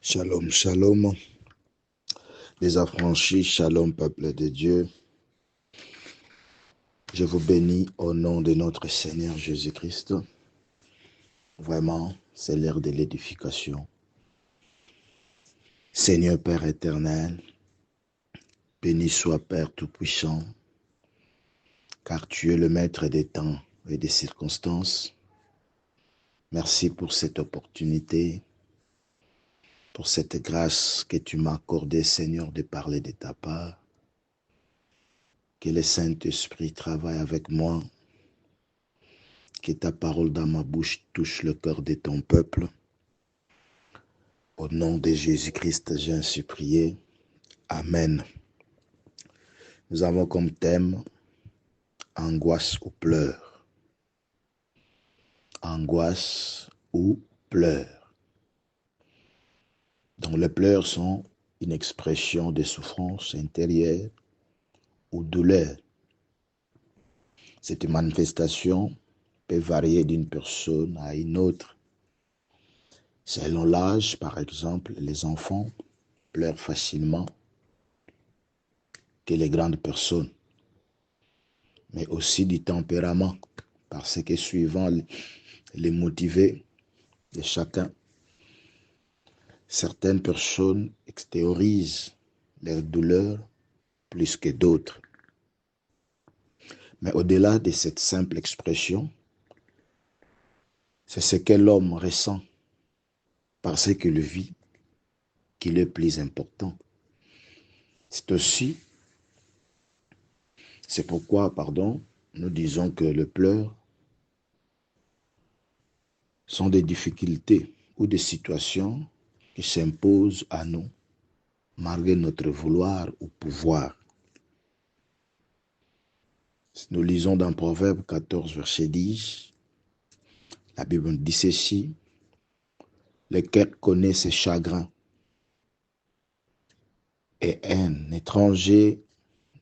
Shalom, shalom, les affranchis, shalom, peuple de Dieu. Je vous bénis au nom de notre Seigneur Jésus-Christ. Vraiment, c'est l'heure de l'édification. Seigneur Père éternel, béni soit Père Tout-Puissant, car tu es le maître des temps et des circonstances. Merci pour cette opportunité, pour cette grâce que tu m'as accordée, Seigneur, de parler de ta part. Que le Saint-Esprit travaille avec moi. Que ta parole dans ma bouche touche le cœur de ton peuple. Au nom de Jésus-Christ, j'ai ainsi prié. Amen. Nous avons comme thème angoisse ou pleurs. Angoisse ou pleurs. Donc les pleurs sont une expression de souffrance intérieure ou douleur. Cette manifestation peut varier d'une personne à une autre. Selon l'âge, par exemple, les enfants pleurent facilement que les grandes personnes, mais aussi du tempérament, parce que suivant les motivés de chacun, certaines personnes extériorisent leurs douleurs plus que d'autres. Mais au-delà de cette simple expression, c'est ce que l'homme ressent parce qu'il vit qui est le plus important. C'est pourquoi, nous disons que les pleurs sont des difficultés ou des situations qui s'imposent à nous malgré notre vouloir ou pouvoir. Nous lisons dans Proverbe 14, verset 10, la Bible dit ceci: le cœur connaît ses chagrins et un étranger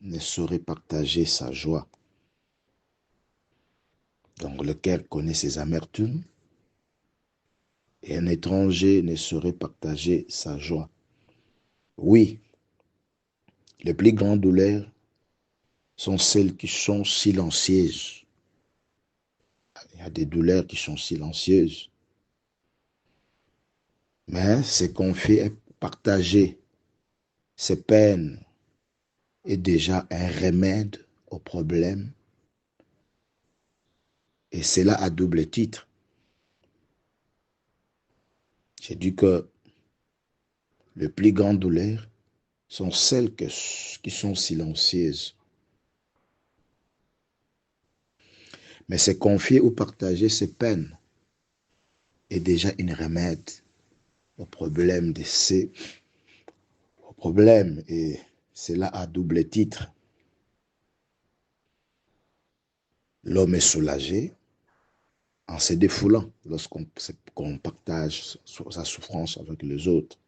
ne saurait partager sa joie. Donc le cœur connaît ses amertumes et un étranger ne saurait partager sa joie. Oui, les plus grandes douleurs sont celles qui sont silencieuses. Il y a des douleurs qui sont silencieuses. Mais c'est confier et partager ces peines est déjà un remède au problème. Et cela à double titre. J'ai dit que les plus grandes douleurs sont celles qui sont silencieuses. Mais c'est confier ou partager ces peines est déjà un remède au problème et cela à double titre. L'homme est soulagé en se défoulant lorsqu'on partage sa souffrance avec les autres.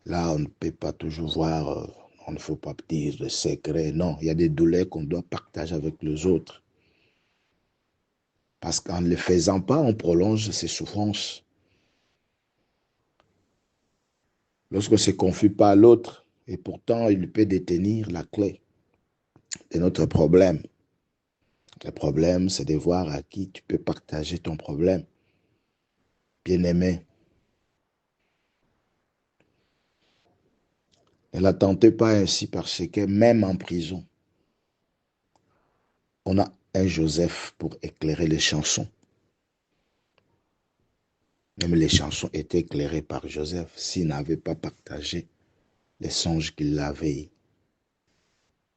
Là, on ne peut pas toujours voir, on ne faut pas dire le secret. Non, il y a des douleurs qu'on doit partager avec les autres. Parce qu'en ne le faisant pas, on prolonge ses souffrances. Lorsqu'on ne se confie pas à l'autre, et pourtant il peut détenir la clé de notre problème. Le problème, c'est de voir à qui tu peux partager ton problème. Bien-aimé, ne l'attendez pas ainsi parce que même en prison, on a un Joseph pour éclairer les chansons. Même les chansons étaient éclairées par Joseph s'il n'avait pas partagé les songes qu'il avait.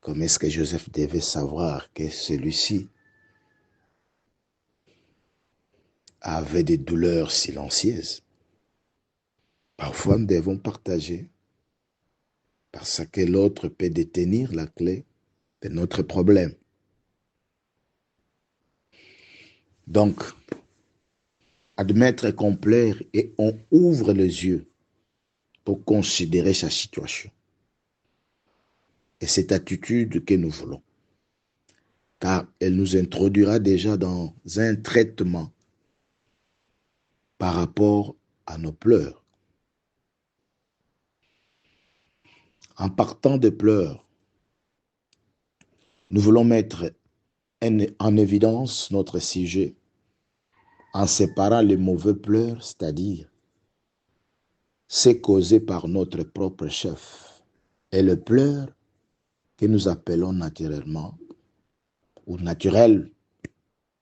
Comment est-ce que Joseph devait savoir que celui-ci avait des douleurs silencieuses? Parfois, nous devons partager parce que l'autre peut détenir la clé de notre problème. Donc, admettre qu'on pleure et on ouvre les yeux pour considérer sa situation. Et cette attitude que nous voulons, car elle nous introduira déjà dans un traitement par rapport à nos pleurs. En partant des pleurs, nous voulons mettre en évidence notre sujet en séparant les mauvais pleurs, c'est-à-dire c'est causé par notre propre chef, et le pleur que nous appelons naturellement ou naturel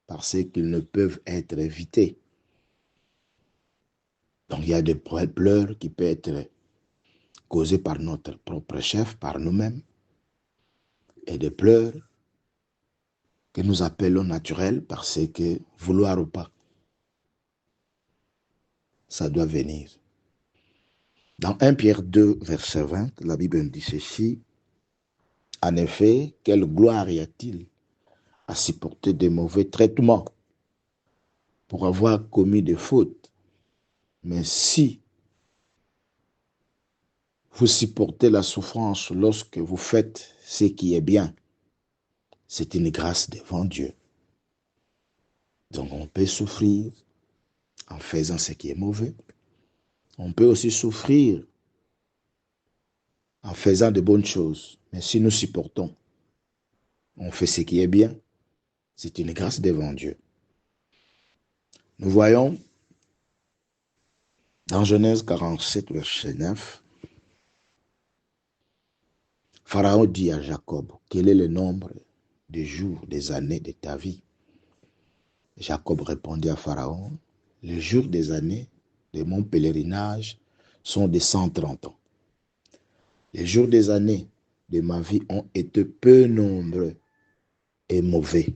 parce qu'ils ne peuvent être évités. Donc il y a des pleurs qui peuvent être causés par notre propre chef, par nous-mêmes, et des pleurs que nous appelons naturels parce que, vouloir ou pas, ça doit venir. Dans 1 Pierre 2, verset 20, la Bible dit ceci: en effet, quelle gloire y a-t-il à supporter des mauvais traitements pour avoir commis des fautes? Mais si vous supportez la souffrance lorsque vous faites ce qui est bien, c'est une grâce devant Dieu. Donc on peut souffrir en faisant ce qui est mauvais. On peut aussi souffrir en faisant de bonnes choses. Mais si nous supportons, on fait ce qui est bien, c'est une grâce devant Dieu. Nous voyons dans Genèse 47, verset 9, Pharaon dit à Jacob: quel est le nombre des jours, des années de ta vie? Jacob répondit à Pharaon: les jours des années de mon pèlerinage sont de 130 ans. Les jours des années de ma vie ont été peu nombreux et mauvais,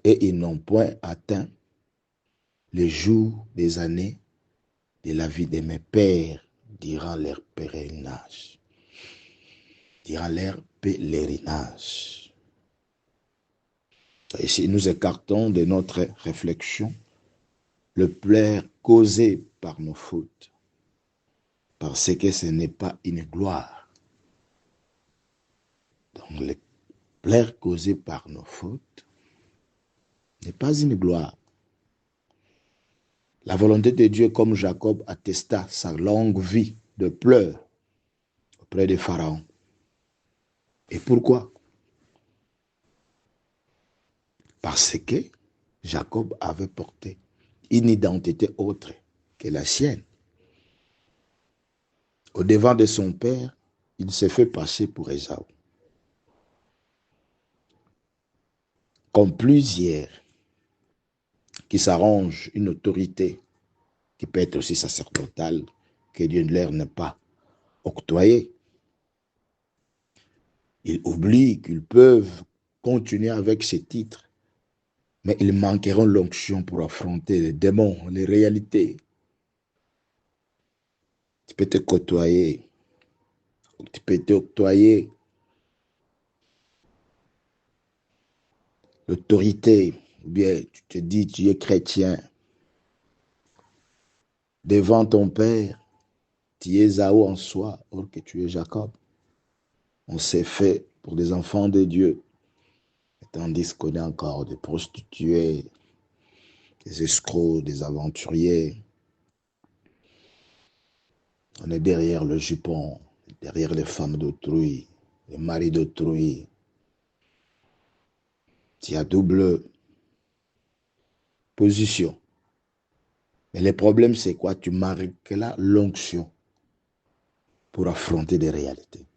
et ils n'ont point atteint les jours des années de la vie de mes pères durant leur pèlerinage. Durant leur pèlerinage. Ici, nous écartons de notre réflexion le pleur causé par nos fautes, parce que ce n'est pas une gloire. Donc, le pleur causé par nos fautes n'est pas une gloire. La volonté de Dieu, comme Jacob attesta sa longue vie de pleurs auprès de Pharaon. Et pourquoi? Parce que Jacob avait porté une identité autre que la sienne. Au devant de son père, il s'est fait passer pour Ésaü. Comme plusieurs qui s'arrangent une autorité qui peut être aussi sacerdotale, que Dieu ne leur n'a pas octroyée. Ils oublient qu'ils peuvent continuer avec ces titres, mais ils manqueront l'onction pour affronter les démons, les réalités. Tu peux te côtoyer, tu peux t'octroyer l'autorité, ou bien tu te dis tu es chrétien. Devant ton père, tu es Ésaü en soi, or que tu es Jacob. On s'est fait pour des enfants de Dieu, tandis qu'on est encore des prostituées, des escrocs, des aventuriers. On est derrière le jupon, derrière les femmes d'autrui, les maris d'autrui. Tu as double position. Mais le problème, c'est quoi? Tu marques là l'onction pour affronter des réalités.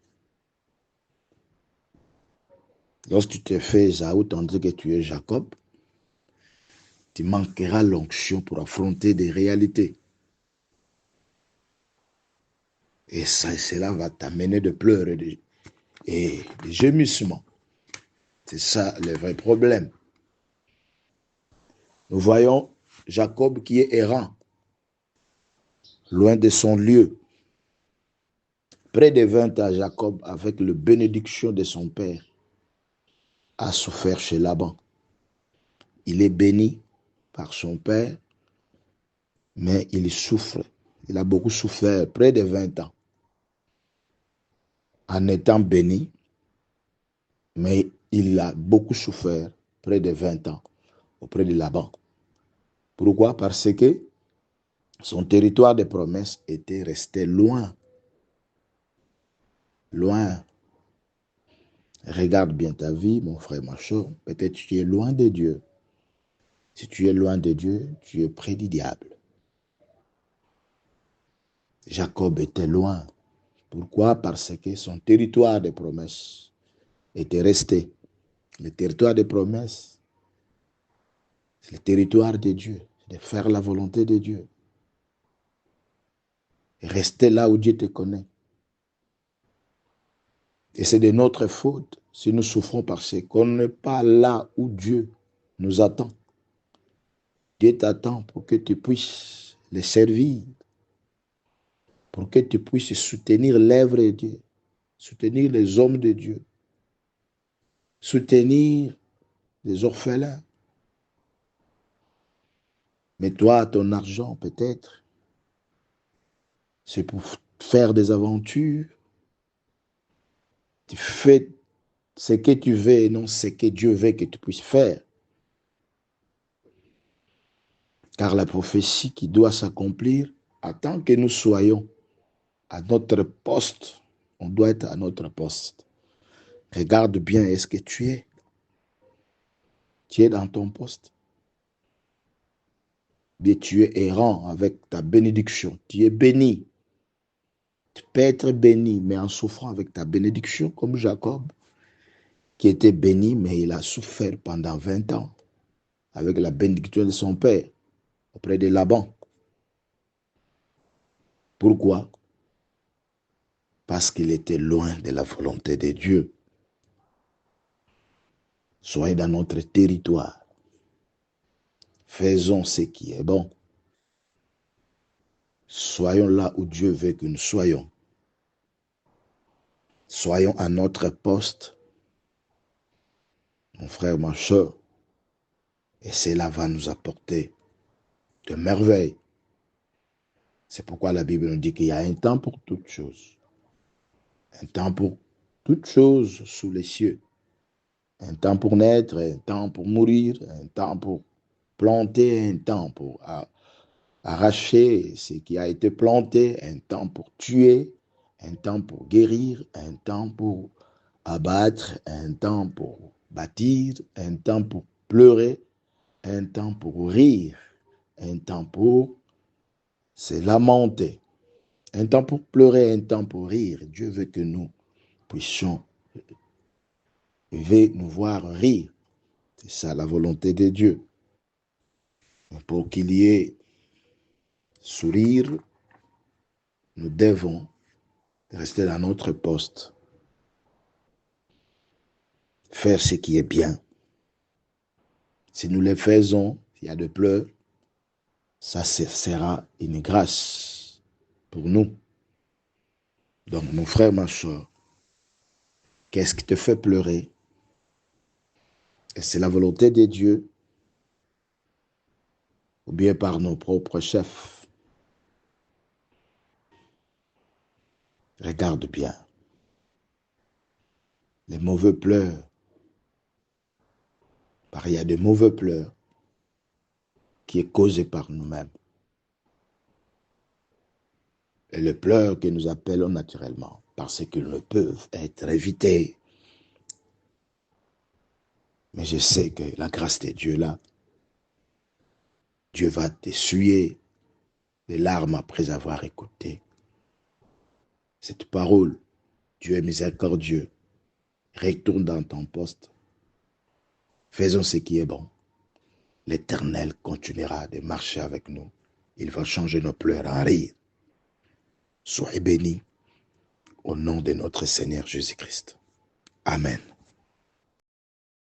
Lorsque tu te fais Ésaü, tandis que tu es Jacob, tu manqueras l'onction pour affronter des réalités. Et ça, cela va t'amener de pleurs et des gémissements. C'est ça le vrai problème. Nous voyons Jacob qui est errant, loin de son lieu. Près de 20 ans, Jacob, avec la bénédiction de son père, a souffert chez Laban. Il est béni par son père, mais il souffre. Il a beaucoup souffert, près de 20 ans, en étant béni, mais il a beaucoup souffert, près de 20 ans, auprès de Laban. Pourquoi? Parce que Son territoire de promesse était resté loin. Loin. Regarde bien ta vie, mon frère, ma soeur. Peut-être tu es loin de Dieu. Si tu es loin de Dieu, tu es près du diable. Jacob était loin. Pourquoi? Parce que son territoire de promesse était resté. Le territoire de promesse, c'est le territoire de Dieu, de faire la volonté de Dieu. Et rester là où Dieu te connaît. Et c'est de notre faute si nous souffrons parce qu'on n'est pas là où Dieu nous attend. Dieu t'attend pour que tu puisses le servir, pour que tu puisses soutenir l'œuvre de Dieu, soutenir les hommes de Dieu, soutenir les orphelins. Mais toi, ton argent, peut-être, c'est pour faire des aventures. Tu fais ce que tu veux et non ce que Dieu veut que tu puisses faire. Car la prophétie qui doit s'accomplir, attend que nous soyons à notre poste. On doit être à notre poste. Regarde bien, est-ce que tu es? Tu es dans ton poste? Bien, tu es errant avec ta bénédiction. Tu es béni. Tu peux être béni, mais en souffrant avec ta bénédiction, comme Jacob, qui était béni, mais il a souffert pendant 20 ans avec la bénédiction de son père auprès de Laban. Pourquoi? Parce qu'il était loin de la volonté de Dieu. Soyez dans notre territoire. Faisons ce qui est bon. Soyons là où Dieu veut que nous soyons. Soyons à notre poste, mon frère, ma soeur, et cela va nous apporter de merveilles. C'est pourquoi la Bible nous dit qu'il y a un temps pour toutes choses. Un temps pour toutes choses sous les cieux. Un temps pour naître, un temps pour mourir, un temps pour planter, un temps pour arracher ce qui a été planté, un temps pour tuer, un temps pour guérir, un temps pour abattre, un temps pour bâtir, un temps pour pleurer, un temps pour rire, un temps pour se lamenter, un temps pour pleurer, un temps pour rire. Dieu veut que nous puissions nous voir rire. C'est ça la volonté de Dieu. Pour qu'il y ait sourire, nous devons rester dans notre poste, faire ce qui est bien. Si nous le faisons, il y a de pleurs, ça sera une grâce pour nous. Donc, mon frère, ma soeur, qu'est-ce qui te fait pleurer? Et c'est la volonté de Dieu, ou bien par nos propres chefs? Regarde bien. Les mauvais pleurs, car il y a de mauvais pleurs qui est causé par nous-mêmes. Et les pleurs que nous appelons naturellement, parce qu'ils ne peuvent être évités. Mais je sais que la grâce de Dieu là, Dieu va t'essuyer les larmes après avoir écouté cette parole. Dieu est miséricordieux. Retourne dans ton poste. Faisons ce qui est bon. L'Éternel continuera de marcher avec nous. Il va changer nos pleurs en rire. Soyez bénis au nom de notre Seigneur Jésus-Christ. Amen.